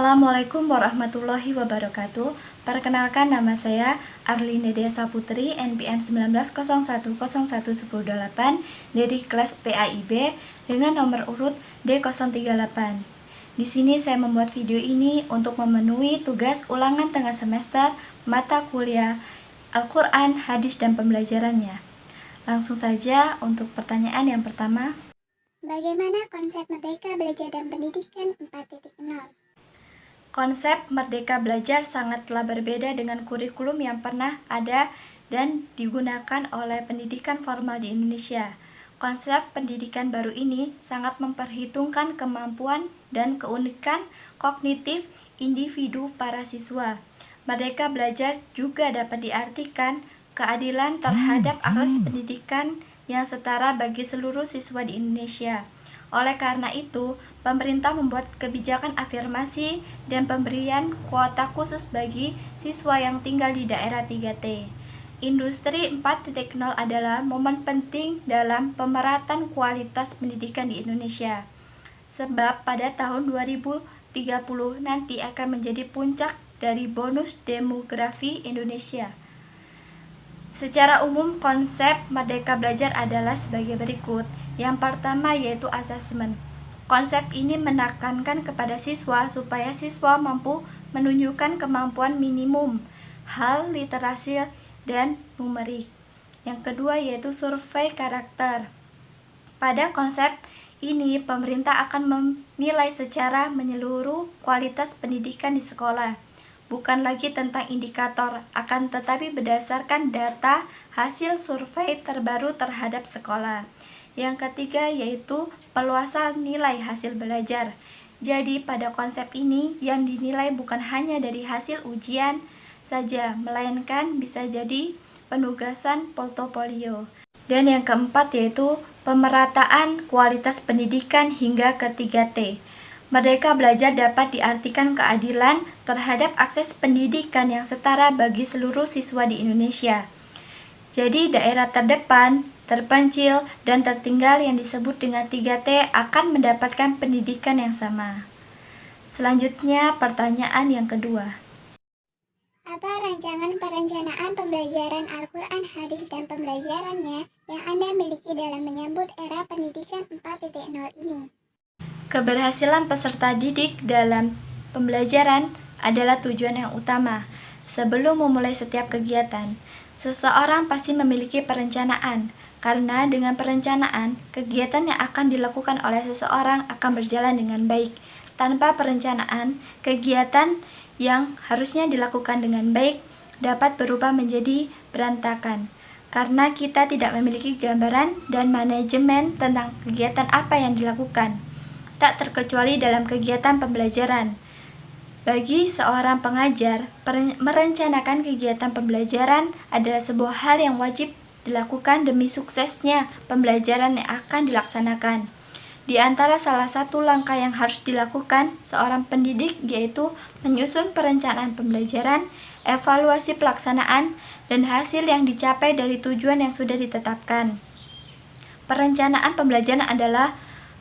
Assalamualaikum warahmatullahi wabarakatuh. Perkenalkan, nama saya Arlina Desa Putri, NPM 1901011008 dari kelas PAIB dengan nomor urut D038. Di sini saya membuat video ini untuk memenuhi tugas ulangan tengah semester mata kuliah Al-Quran, Hadis, dan pembelajarannya. Langsung saja untuk pertanyaan yang pertama. Bagaimana konsep Merdeka Belajar dan Pendidikan 4.0? Konsep Merdeka Belajar sangatlah berbeda dengan kurikulum yang pernah ada dan digunakan oleh pendidikan formal di Indonesia. Konsep pendidikan baru ini sangat memperhitungkan kemampuan dan keunikan kognitif individu para siswa. Merdeka Belajar juga dapat diartikan keadilan terhadap akses pendidikan yang setara bagi seluruh siswa di Indonesia. Oleh karena itu, pemerintah membuat kebijakan afirmasi dan pemberian kuota khusus bagi siswa yang tinggal di daerah 3T. Industri 4.0 adalah momen penting dalam pemerataan kualitas pendidikan di Indonesia. Sebab pada tahun 2030 nanti akan menjadi puncak dari bonus demografi Indonesia. Secara umum, konsep Merdeka Belajar adalah sebagai berikut. Yang pertama yaitu asesmen. Konsep ini menekankan kepada siswa supaya siswa mampu menunjukkan kemampuan minimum hal literasi dan numerik. Yang kedua yaitu survei karakter. Pada konsep ini, pemerintah akan menilai secara menyeluruh kualitas pendidikan di sekolah. Bukan lagi tentang indikator, akan tetapi berdasarkan data hasil survei terbaru terhadap sekolah. Yang ketiga yaitu peluasan nilai hasil belajar. Jadi pada konsep ini yang dinilai bukan hanya dari hasil ujian saja, melainkan bisa jadi penugasan portofolio. Dan yang keempat yaitu pemerataan kualitas pendidikan hingga ke 3T. Merdeka Belajar dapat diartikan keadilan terhadap akses pendidikan yang setara bagi seluruh siswa di Indonesia. Jadi daerah terdepan, terpencil, dan tertinggal yang disebut dengan 3T akan mendapatkan pendidikan yang sama. Selanjutnya, pertanyaan yang kedua. Apa rancangan perencanaan pembelajaran Al-Quran, Hadis, dan pembelajarannya yang Anda miliki dalam menyambut era pendidikan 4.0 ini? Keberhasilan peserta didik dalam pembelajaran adalah tujuan yang utama. Sebelum memulai setiap kegiatan, seseorang pasti memiliki perencanaan, karena dengan perencanaan, kegiatan yang akan dilakukan oleh seseorang akan berjalan dengan baik. Tanpa perencanaan, kegiatan yang harusnya dilakukan dengan baik dapat berubah menjadi berantakan, karena kita tidak memiliki gambaran dan manajemen tentang kegiatan apa yang dilakukan. Tak terkecuali dalam kegiatan pembelajaran. Bagi seorang pengajar, merencanakan kegiatan pembelajaran adalah sebuah hal yang wajib dilakukan demi suksesnya pembelajaran yang akan dilaksanakan. Di antara salah satu langkah yang harus dilakukan seorang pendidik yaitu menyusun perencanaan pembelajaran, evaluasi pelaksanaan, dan hasil yang dicapai dari tujuan yang sudah ditetapkan. Perencanaan pembelajaran adalah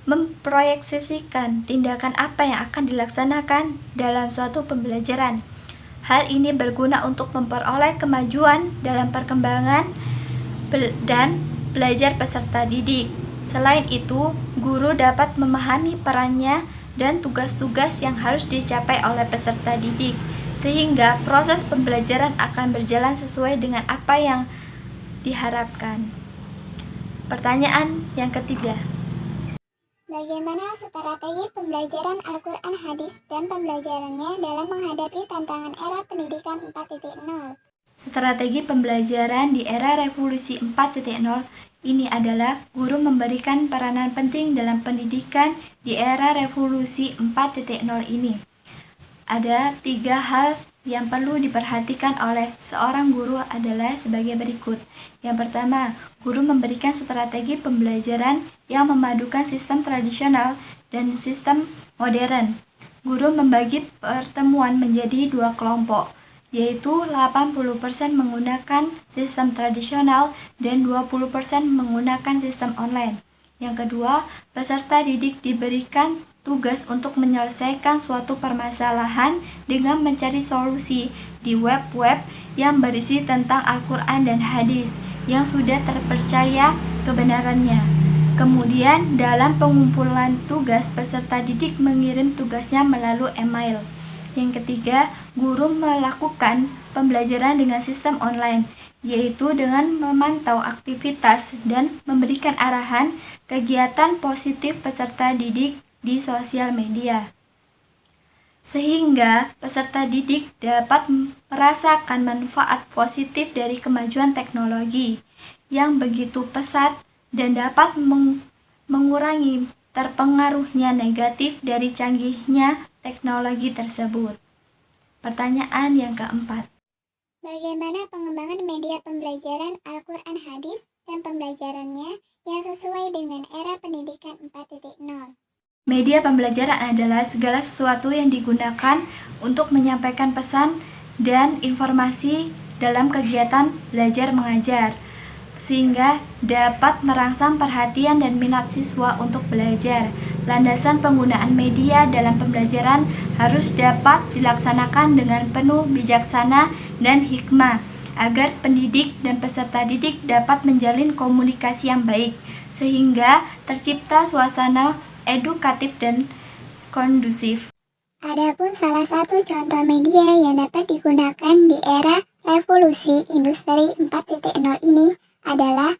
memproyeksikan tindakan apa yang akan dilaksanakan dalam suatu pembelajaran. Hal ini berguna untuk memperoleh kemajuan dalam perkembangan dan belajar peserta didik. Selain itu, guru dapat memahami perannya dan tugas-tugas yang harus dicapai oleh peserta didik, sehingga proses pembelajaran akan berjalan sesuai dengan apa yang diharapkan. Pertanyaan yang ketiga. Bagaimana strategi pembelajaran Al-Quran, Hadis, dan pembelajarannya dalam menghadapi tantangan era pendidikan 4.0? Strategi pembelajaran di era revolusi 4.0 ini adalah guru memberikan peranan penting dalam pendidikan di era revolusi 4.0 ini. Ada 3 hal yang perlu diperhatikan oleh seorang guru adalah sebagai berikut. Yang pertama, guru memberikan strategi pembelajaran yang memadukan sistem tradisional dan sistem modern. Guru membagi pertemuan menjadi 2 kelompok, yaitu 80% menggunakan sistem tradisional dan 20% menggunakan sistem online. Yang kedua, peserta didik diberikan tugas untuk menyelesaikan suatu permasalahan dengan mencari solusi di web-web yang berisi tentang Al-Quran dan hadis yang sudah terpercaya kebenarannya. Kemudian dalam pengumpulan tugas, peserta didik mengirim tugasnya melalui email. Yang ketiga, guru melakukan pembelajaran dengan sistem online, yaitu dengan memantau aktivitas dan memberikan arahan kegiatan positif peserta didik di sosial media, sehingga peserta didik dapat merasakan manfaat positif dari kemajuan teknologi yang begitu pesat dan dapat mengurangi terpengaruhnya negatif dari canggihnya teknologi tersebut. Pertanyaan yang keempat. Bagaimana pengembangan media pembelajaran Al-Quran Hadis dan pembelajarannya yang sesuai dengan era pendidikan 4.0? Media pembelajaran adalah segala sesuatu yang digunakan untuk menyampaikan pesan dan informasi dalam kegiatan belajar mengajar, sehingga dapat merangsang perhatian dan minat siswa untuk belajar. Landasan penggunaan media dalam pembelajaran harus dapat dilaksanakan dengan penuh bijaksana dan hikmah, agar pendidik dan peserta didik dapat menjalin komunikasi yang baik, sehingga tercipta suasana edukatif dan kondusif. Adapun salah satu contoh media yang dapat digunakan di era revolusi industri 4.0 ini adalah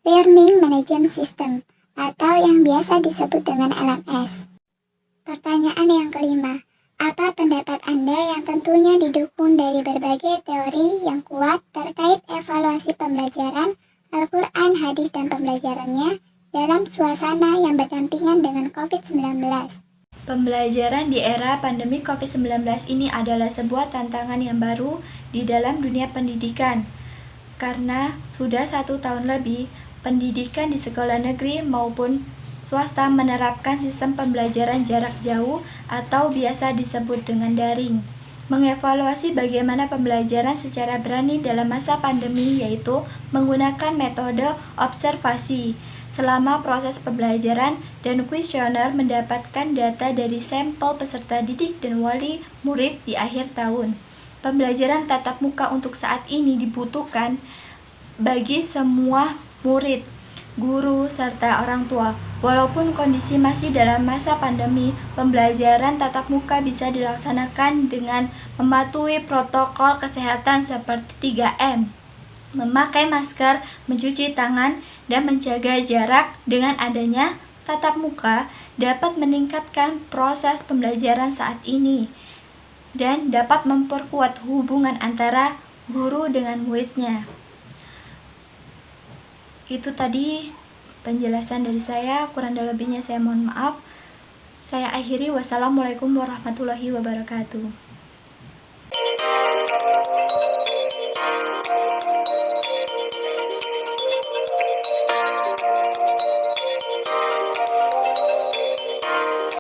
Learning Management System atau yang biasa disebut dengan LMS. Pertanyaan yang kelima, apa pendapat Anda yang tentunya didukung dari berbagai teori yang kuat terkait evaluasi pembelajaran Al-Quran, hadis, dan pembelajarannya dalam suasana yang berdampingan dengan COVID-19? Pembelajaran di era pandemi COVID-19 ini adalah sebuah tantangan yang baru di dalam dunia pendidikan, karena sudah 1 tahun lebih pendidikan di sekolah negeri maupun swasta menerapkan sistem pembelajaran jarak jauh atau biasa disebut dengan daring. Mengevaluasi bagaimana pembelajaran secara berani dalam masa pandemi, yaitu menggunakan metode observasi selama proses pembelajaran dan kuesioner, mendapatkan data dari sampel peserta didik dan wali murid di akhir tahun. Pembelajaran tatap muka untuk saat ini dibutuhkan bagi semua murid, guru, serta orang tua. Walaupun kondisi masih dalam masa pandemi, pembelajaran tatap muka bisa dilaksanakan dengan mematuhi protokol kesehatan seperti 3M, memakai masker, mencuci tangan, dan menjaga jarak. Dengan adanya tatap muka dapat meningkatkan proses pembelajaran saat ini dan dapat memperkuat hubungan antara guru dengan muridnya. Itu tadi penjelasan dari saya, kurang dan lebihnya saya mohon maaf. Saya akhiri, wassalamualaikum warahmatullahi wabarakatuh.